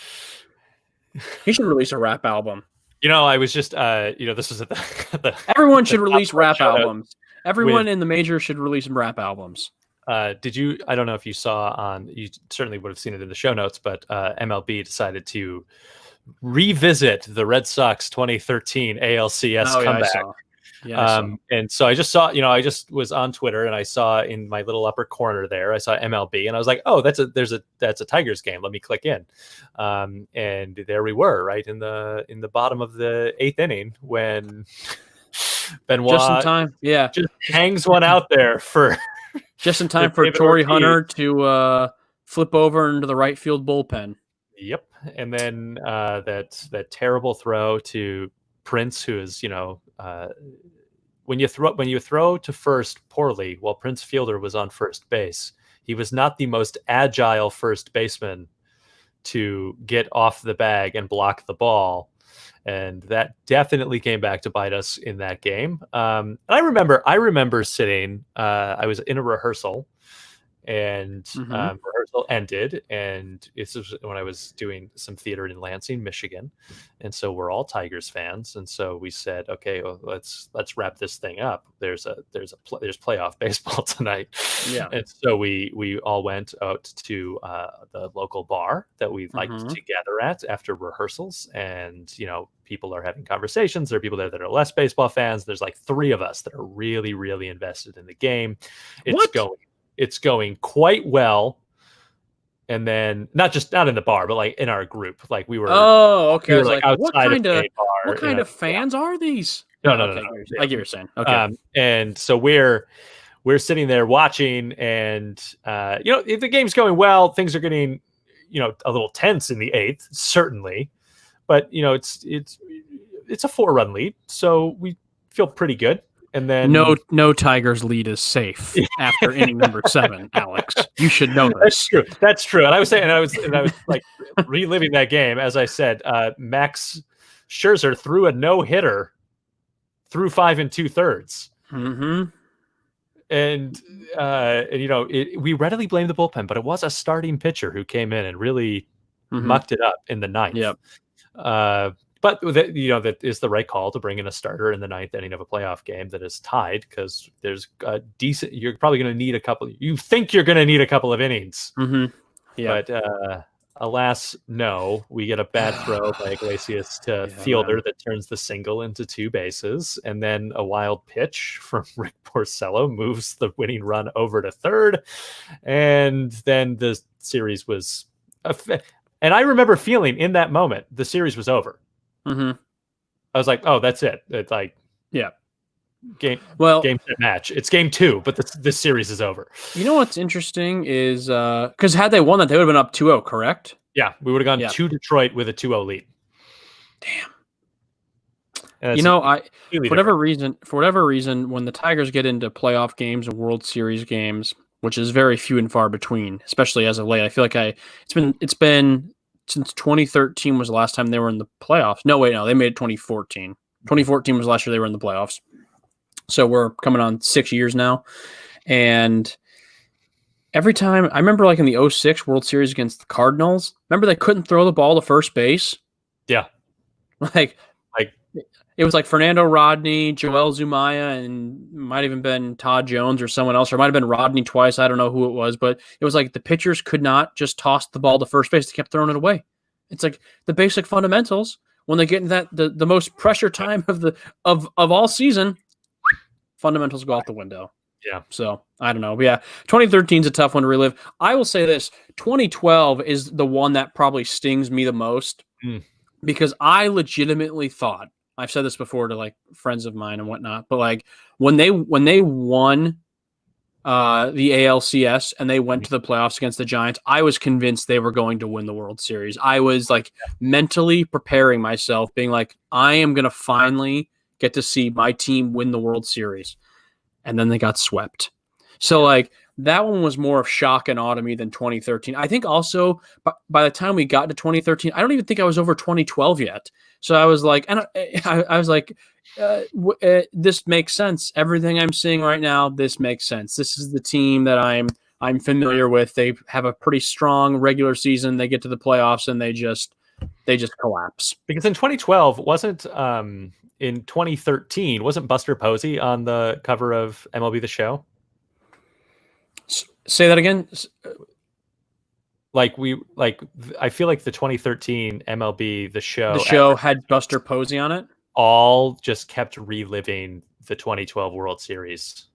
He should release a rap album. I was just this is at the everyone should release rap albums. Everyone in the major should release rap albums. Did you? I don't know if you saw you certainly would have seen it in the show notes, but MLB decided to revisit the Red Sox 2013 ALCS comeback. And so I just saw, I just was on Twitter and I saw in my little upper corner there, I saw MLB and I was like, oh, that's a Tigers game. Let me click in. And there we were, right in the bottom of the 8th inning when Benoit just in time, just hangs one out there for just in time for Torrey Hunter to flip over into the right field bullpen. Yep, and then that terrible throw to Prince, who is when you throw to first poorly while Prince Fielder was on first base, he was not the most agile first baseman to get off the bag and block the ball. And that definitely came back to bite us in that game. And I remember sitting, I was in a rehearsal and rehearsal ended, and this was when I was doing some theater in Lansing, Michigan, and so we're all Tigers fans, and so we said, okay, well, let's wrap this thing up. There's playoff baseball tonight, and so we all went out to the local bar that we liked to gather at after rehearsals, and people are having conversations. There are people there that are less baseball fans. There's like 3 of us that are really, really invested in the game. It's going quite well. And then not in the bar, but like in our group, like we were. Oh, okay. We were like outside of the bar. What kind of fans are these? No. I get what you're saying. Okay. And so we're we're sitting there watching, and if the game's going well, things are getting a little tense in the 8th, certainly, but it's a 4-run lead, so we feel pretty good. And then no Tigers lead is safe after inning number 7, Alex. You should know this. That's true. And I was saying, I was like reliving that game. As I said, Max Scherzer threw a no-hitter through 5 2/3. Mm-hmm. And we readily blame the bullpen, but it was a starting pitcher who came in and really mucked it up in the 9th. Yep. But that is the right call to bring in a starter in the 9th inning of a playoff game that is tied, because there's a decent. You're probably going to need a couple. You think you're going to need a couple of innings, yeah. But alas, no. We get a bad throw by Iglesias to Fielder that turns the single into 2 bases, and then a wild pitch from Rick Porcello moves the winning run over to third, and then the series was. And I remember feeling in that moment the series was over. Mm-hmm. I was like, "Oh, that's it." It's like, game set match. It's game 2, but this series is over. You know what's interesting is because had they won that, they would have been up 2-0, correct? Yeah, we would have gone to Detroit with a 2-0 lead. Damn. For whatever reason, when the Tigers get into playoff games and World Series games, which is very few and far between, especially as of late, I feel like it's been since 2013 was the last time they were in the playoffs. No, they made it 2014. 2014 was last year they were in the playoffs. So we're coming on 6 years now. And every time, I remember like in the 06 World Series against the Cardinals, remember they couldn't throw the ball to first base? Yeah. Like it was like Fernando Rodney, Joel Zumaya, and might even been Todd Jones or someone else, or it might have been Rodney twice. I don't know who it was, but it was like the pitchers could not just toss the ball to first base. They kept throwing it away. It's like the basic fundamentals. When they get into that the most pressure time of all season, fundamentals go out the window. Yeah. So I don't know. But yeah, 2013 is a tough one to relive. I will say this: 2012 is the one that probably stings me the most because I legitimately thought. I've said this before to like friends of mine and whatnot, but like when they won the ALCS and they went to the playoffs against the Giants, I was convinced they were going to win the World Series. I was like mentally preparing myself, being like, I am going to finally get to see my team win the World Series. And then they got swept. So like that one was more of shock and awe to me than 2013. I think also by the time we got to 2013, I don't even think I was over 2012 yet. So I was like, and I was like, this makes sense. Everything I'm seeing right now, this makes sense. This is the team that I'm familiar with. They have a pretty strong regular season. They get to the playoffs and they just collapse. Because in 2012 wasn't in 2013 wasn't Buster Posey on the cover of MLB The Show? Say that again. I feel like the 2013 MLB The Show. The show had Buster Posey on it. All just kept reliving the 2012 World Series.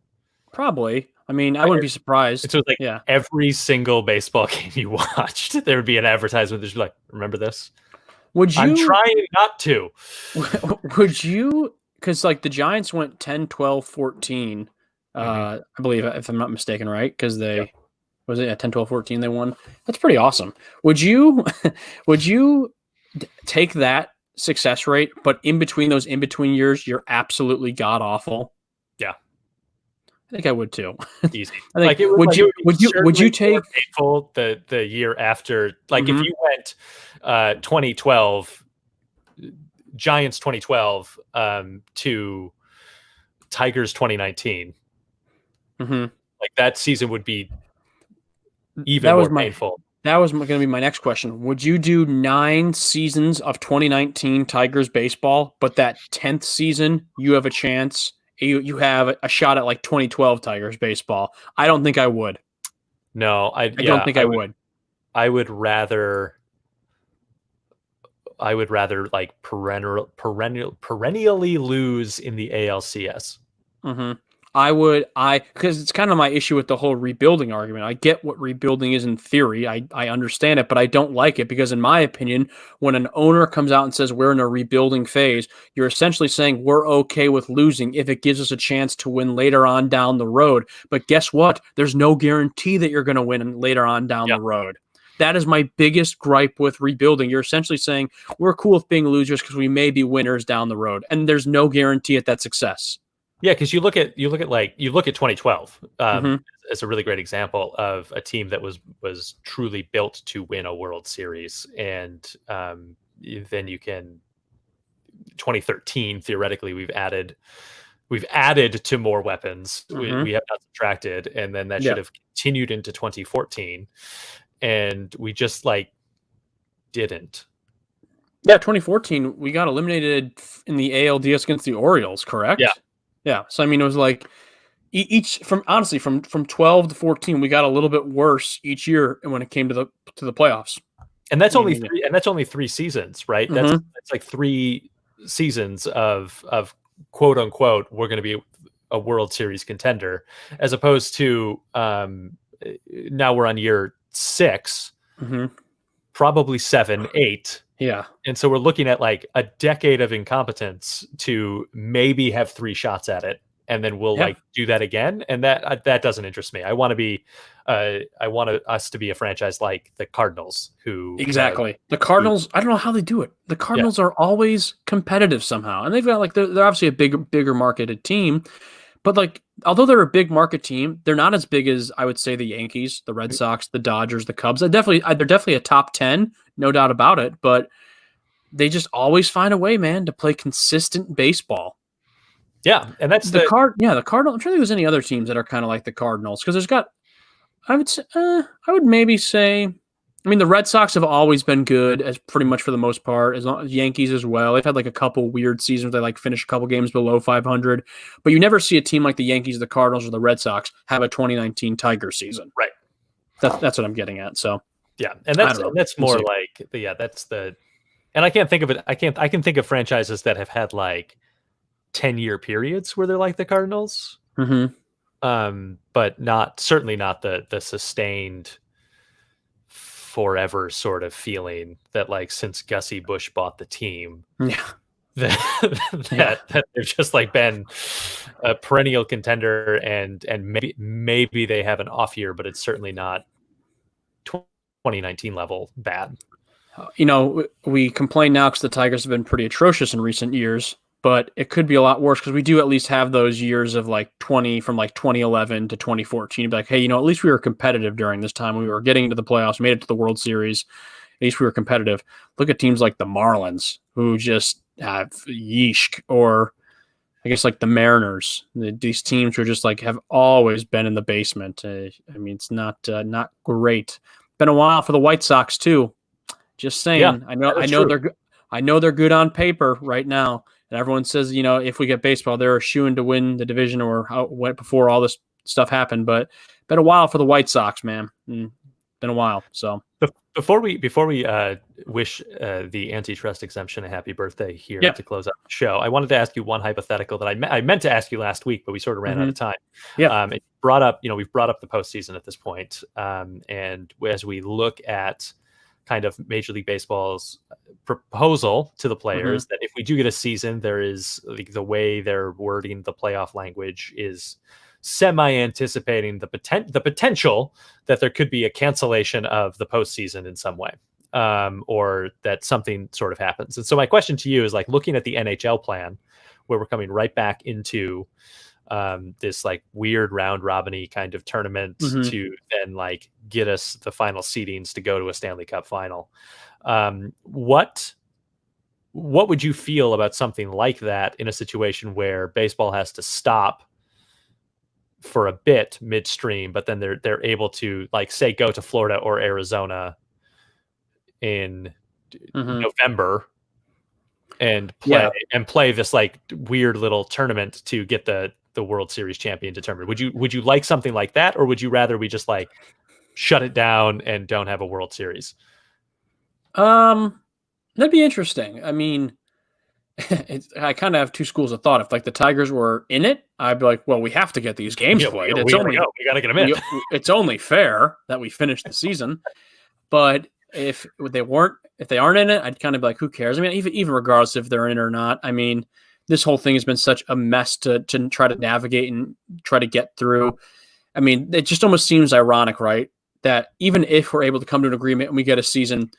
Probably. I mean, I wouldn't be surprised. So it's like every single baseball game you watched, there would be an advertisement that's like, remember this? Would you? I'm trying not to. Would you? Because like the Giants went 10, 12, 14. I believe, if I'm not mistaken, right? Because they was it 10, 12, 14 they won. That's pretty awesome. Would you take that success rate, but in between those in-between years, you're absolutely god awful? Yeah. I think I would too. Easy. I think, would you take painful the year after? Like if you went 2012 Giants 2012 to Tigers 2019, like that season would be even more painful. That was going to be my next question. Would you do 9 seasons of 2019 Tigers baseball, but that 10th season you have a chance? You have a shot at like 2012 Tigers baseball. I don't think I would. No, I don't think I would. I would rather like perennially lose in the ALCS. Because it's kind of my issue with the whole rebuilding argument. I get what rebuilding is in theory. I understand it, but I don't like it because, in my opinion, when an owner comes out and says we're in a rebuilding phase, you're essentially saying we're okay with losing if it gives us a chance to win later on down the road. But guess what? There's no guarantee that you're going to win later on down the road. That is my biggest gripe with rebuilding. You're essentially saying we're cool with being losers because we may be winners down the road, and there's no guarantee at that success. Yeah, because you look at 2012 as a really great example of a team that was truly built to win a World Series, and then you can 2013 theoretically we've added to more weapons. We have not subtracted, and then that should have continued into 2014, and we just didn't. Yeah, 2014 we got eliminated in the ALDS against the Orioles, correct? Yeah. So I mean, it was like from 12 to 14, we got a little bit worse each year when it came to the playoffs. And that's only three. And that's only 3 seasons, right? That's like 3 seasons of quote unquote we're going to be a World Series contender, as opposed to now we're on year 6, probably 7, 8. Yeah. And so we're looking at like a decade of incompetence to maybe have 3 shots at it. And then we'll do that again. And that doesn't interest me. I want us to be a franchise like the Cardinals, who the Cardinals. I don't know how they do it. The Cardinals are always competitive somehow. And they've got they're obviously a bigger marketed team, but although they're a big market team, they're not as big as I would say the Yankees, the Red Sox, the Dodgers, the Cubs. They're definitely a top 10, no doubt about it. But they just always find a way, man, to play consistent baseball. Yeah, and that's the Cardinals. I'm trying to think if there's any other teams that are kind of like the Cardinals, because I would maybe say, I mean, the Red Sox have always been good, as pretty much for the most part, as long as Yankees as well. They've had a couple weird seasons where they finish a couple games below 500, but you never see a team like the Yankees, the Cardinals, or the Red Sox have a 2019 Tiger season. Right. That's what I'm getting at. So yeah, and that's more and I can't think of it. I can think of franchises that have had 10-year periods where they're like the Cardinals, but certainly not the sustained forever sort of feeling that since Gussie Busch bought the team, that they've just been a perennial contender, and maybe they have an off year, but it's certainly not 2019 level bad. We complain now because the Tigers have been pretty atrocious in recent years, but it could be a lot worse because we do at least have those years of 2011 to 2014. Be like, hey, at least we were competitive during this time. We were getting into the playoffs, made it to the World Series. At least we were competitive. Look at teams like the Marlins, who just have yeesh, or I guess the Mariners. These teams who are just have always been in the basement. I mean, it's not great. Been a while for the White Sox too. Just saying. Yeah, I know they're good on paper right now. And everyone says, if we get baseball, they're a shoo-in to win the division or went before all this stuff happened. But been a while for the White Sox, man. Been a while. So before we wish the Anti-Trust Exemption a happy birthday here to close out the show, I wanted to ask you one hypothetical that I meant to ask you last week, but we sort of ran out of time. Yeah. It brought up, we've brought up the postseason at this point, and as we look at kind of Major League Baseball's proposal to the players that if we do get a season, there is the way they're wording the playoff language is semi-anticipating the potential that there could be a cancellation of the postseason in some way, or that something sort of happens. And so my question to you is looking at the NHL plan, where we're coming right back into this weird round robin-y kind of tournament to then get us the final seedings to go to a Stanley Cup final. What would you feel about something like that in a situation where baseball has to stop for a bit midstream, but then they're able to say go to Florida or Arizona in November and play this weird little tournament to get the World Series champion determined? Would you like something like that, or would you rather we just shut it down and don't have a World Series? That'd be interesting. I mean, I kind of have two schools of thought. If like the Tigers were in it, I'd be like, well, we have to get these games played. We gotta get them in. It's only fair that we finish the season. But if they aren't in it, I'd kind of be like, who cares? I mean, even regardless if they're in it or not. I mean, this whole thing has been such a mess to try to navigate and try to get through. I mean, it just almost seems ironic, right? That even if we're able to come to an agreement and we get a season,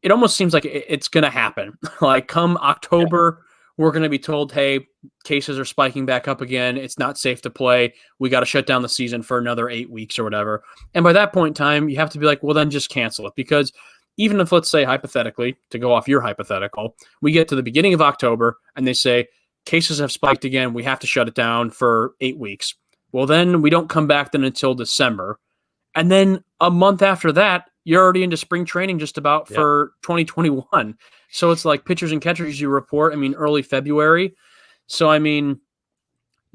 it almost seems like it's going to happen. Like come October, we're going to be told, hey, cases are spiking back up again. It's not safe to play. We got to shut down the season for another 8 weeks or whatever. And by that point in time, you have to be like, well, then just cancel it. Because even if, let's say, hypothetically, to go off your hypothetical, we get to the beginning of October and they say cases have spiked again. We have to shut it down for 8 weeks. Well, then we don't come back then until December. And then a month after that, you're already into spring training just about for 2021. So it's like pitchers and catchers you report, I mean, early February. So, I mean,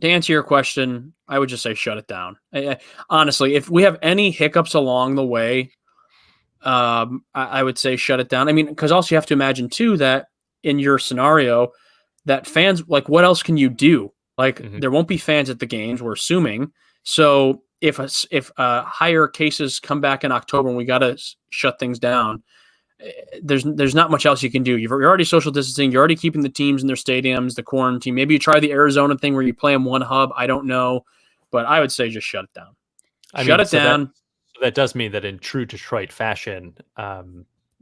to answer your question, I would just say shut it down. Honestly, if we have any hiccups along the way, I would say shut it down. I mean, because also you have to imagine, too, that in your scenario, that fans, like, what else can you do? Like, there won't be fans at the games, we're assuming. So if higher cases come back in October and we got to shut things down, there's not much else you can do. You're already social distancing. You're already keeping the teams in their stadiums, the quarantine. Maybe you try the Arizona thing where you play them one hub. I don't know. But I would say just shut it down. Shut it down. That does mean that in true Detroit fashion,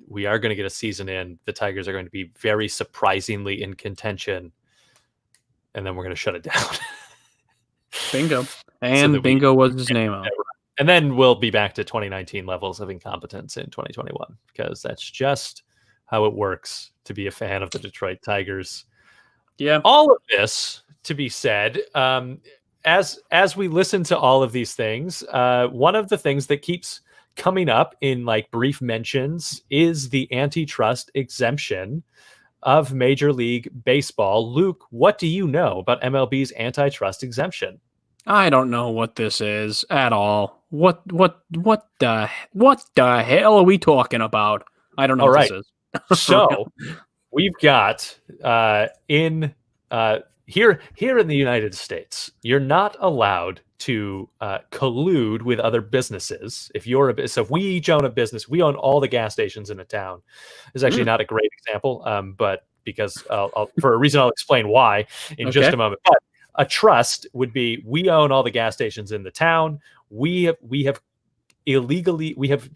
we are going to get a season in. The Tigers are going to be very surprisingly in contention. And then we're going to shut it down. Bingo. And so bingo was his name out. And then we'll be back to 2019 levels of incompetence in 2021, because that's just how it works to be a fan of the Detroit Tigers. Yeah. All of this to be said, as we listen to all of these things, one of the things that keeps coming up in like brief mentions is the antitrust exemption of Major League Baseball. Luke, what do you know about MLB's antitrust exemption? I don't know what this is at all. What the hell are we talking about? I don't know what this is. So we've got here in the United States, you're not allowed to collude with other businesses. So if we each own a business, we own all the gas stations in a town. It's actually not a great example, but because for a reason I'll explain why in just a moment. But a trust would be, we own all the gas stations in the town. We have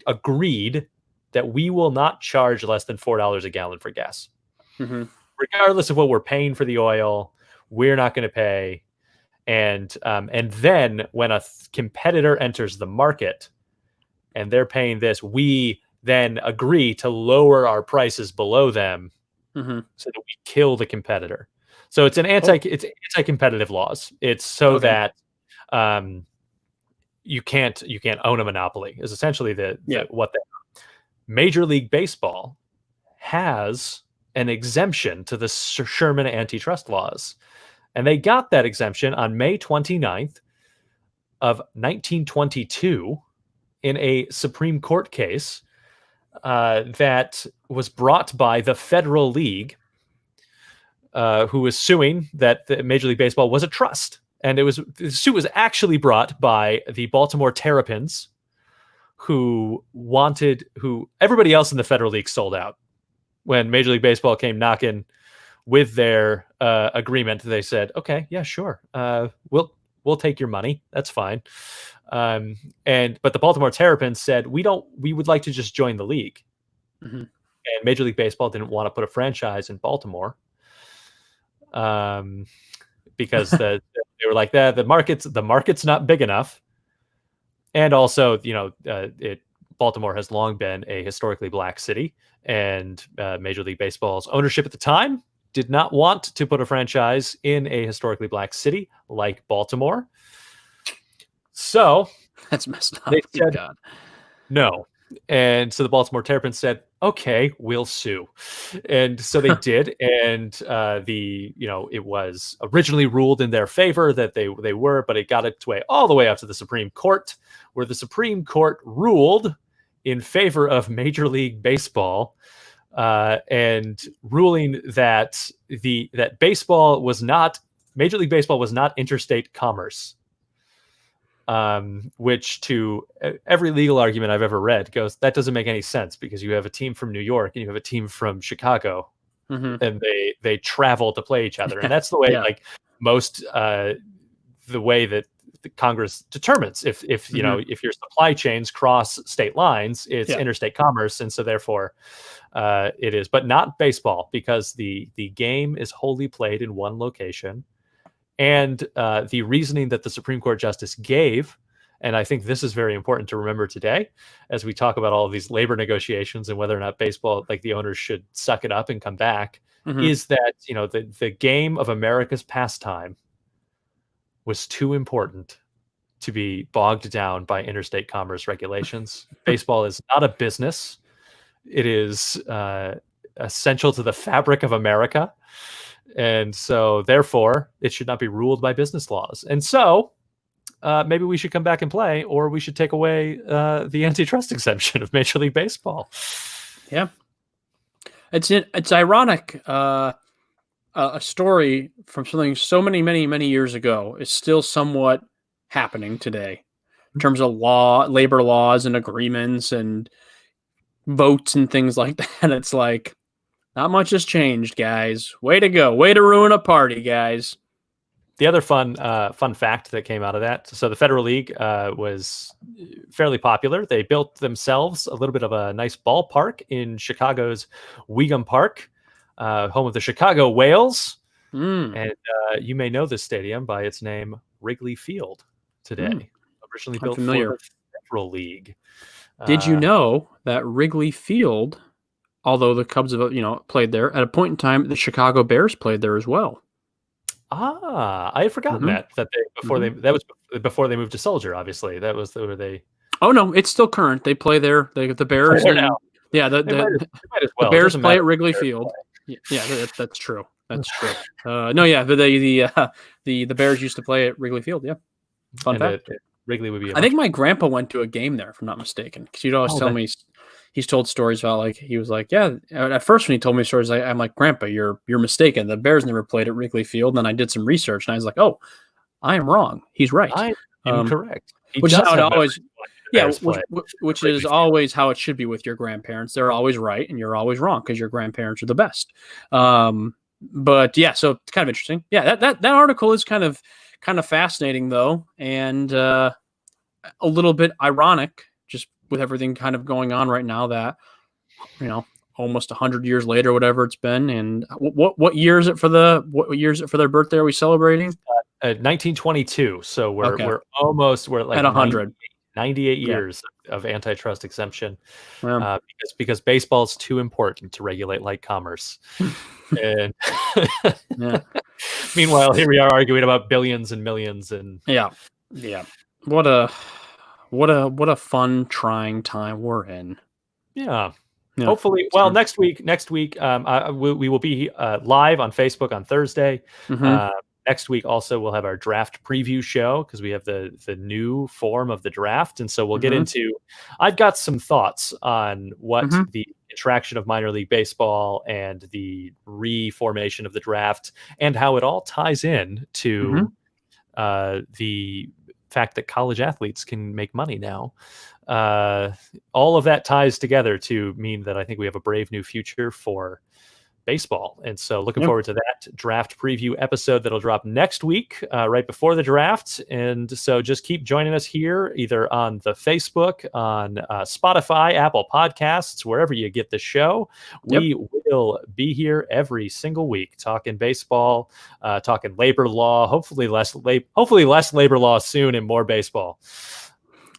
agreed that we will not charge less than $4 a gallon for gas. Regardless of what we're paying for the oil, we're not going to pay. And then when a competitor enters the market and they're paying this, we then agree to lower our prices below them so that we kill the competitor. So it's it's anti-competitive laws. It's so that you can't own a monopoly is essentially what they are. Major League Baseball has an exemption to the Sherman antitrust laws. And they got that exemption on May 29th of 1922 in a Supreme Court case that was brought by the Federal League, who was suing that the Major League Baseball was a trust. And the suit was actually brought by the Baltimore Terrapins, who everybody else in the Federal League sold out. When Major League Baseball came knocking with their agreement, they said, okay, yeah, sure. We'll take your money. That's fine. But the Baltimore Terrapins said, we would like to just join the league. And Major League Baseball didn't want to put a franchise in Baltimore. Because they were like that, the market's not big enough, and also Baltimore has long been a historically black city, and Major League Baseball's ownership at the time did not want to put a franchise in a historically black city like Baltimore. So that's messed up. They said, no. And so the Baltimore Terrapins said, okay, we'll sue. And so they did. And it was originally ruled in their favor that they were, but it got its way all the way up to the Supreme Court, where the Supreme Court ruled in favor of Major League Baseball, and ruling that baseball was not Major League Baseball was not interstate commerce. Which to every legal argument I've ever read goes, that doesn't make any sense because you have a team from New York and you have a team from Chicago, and they travel to play each other, and that's the way like most the way that the Congress determines if you know if your supply chains cross state lines, it's interstate commerce, and so therefore it is, but not baseball because the game is wholly played in one location. And the reasoning that the Supreme Court justice gave, and I think this is very important to remember today as we talk about all of these labor negotiations and whether or not baseball, like the owners should suck it up and come back, is that, you know, the game of America's pastime was too important to be bogged down by interstate commerce regulations. Baseball is not a business. It is essential to the fabric of America. And so, therefore, it should not be ruled by business laws. And so, maybe we should come back and play, or we should take away the antitrust exemption of Major League Baseball. Yeah, it's ironic. A story from something so many years ago is still somewhat happening today in terms of labor laws, and agreements, and votes, and things like that. It's like, not much has changed, guys. Way to go. Way to ruin a party, guys. The other fun fact that came out of that, so the Federal League was fairly popular. They built themselves a little bit of a nice ballpark in Chicago's Weegham Park, home of the Chicago Whales. And you may know this stadium by its name, Wrigley Field, today. Originally built for the Federal League. Did you know that Wrigley Field, although the Cubs have, played there, at a point in time, the Chicago Bears played there as well. I had forgotten that was before they moved to Soldier. Obviously, that was where they. Oh no, it's still current. They play there. The Bears. Yeah, the Bears play at Wrigley Field. Yeah, that's true. That's true. The Bears used to play at Wrigley Field. Yeah, fun fact. Wrigley would be. I think my grandpa went to a game there, if I'm not mistaken, because he'd always tell me. He's told stories about, like, he was like, yeah. At first, when he told me stories, I'm like, Grandpa, you're mistaken. The Bears never played at Wrigley Field. And then I did some research, and I was like, oh, I am wrong. He's right. I am correct. Which is how it always, which is always how it should be with your grandparents. They're always right, and you're always wrong because your grandparents are the best. But yeah, so it's kind of interesting. Yeah, that article is kind of fascinating though, and a little bit ironic, just with everything kind of going on right now, that, almost 100 years later, whatever it's been. And what year is it for their birthday? Are we celebrating? 1922. So we're like at 100. 98 years of antitrust exemption, because baseball is too important to regulate like commerce. And meanwhile, here we are arguing about billions and millions. And What a fun, trying time we're in. Yeah. Hopefully, well, next week, we will be live on Facebook on Thursday. Next week, also, we'll have our draft preview show because we have the new form of the draft. And so we'll get into, I've got some thoughts on what the attraction of minor league baseball and the reformation of the draft and how it all ties in to the fact that college athletes can make money now. All of that ties together to mean that I think we have a brave new future for baseball. And so looking forward to that draft preview episode that'll drop next week, right before the draft. And so just keep joining us here, either on the Facebook, on Spotify, Apple Podcasts, wherever you get the show. We will be here every single week talking baseball, talking labor law, hopefully less labor law soon and more baseball.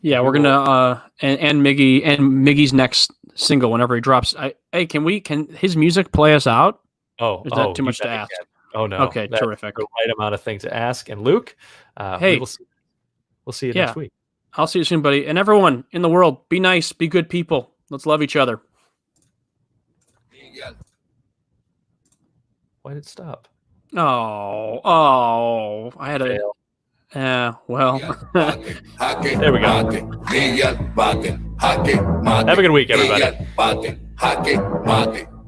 Yeah, we're gonna and Miggy's next single whenever he drops. Can his music play us out? Is that too much to ask? Oh no. Okay, that's terrific. The right amount of thing to ask. And Luke, we'll see you next week. I'll see you soon, buddy. And everyone in the world, be nice, be good people. Let's love each other. Why did it stop? Oh, I had a. Well, there we go. Have a good week, everybody.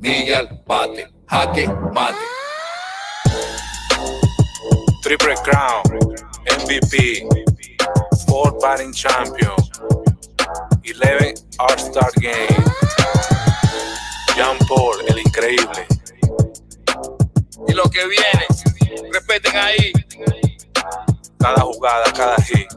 milla al bate, jaque mate. Triple crown, MVP, 4 batting champion, 11 All-Star Game. Jean Paul, el increíble. Y lo que viene, respeten ahí. Cada jugada, cada hit.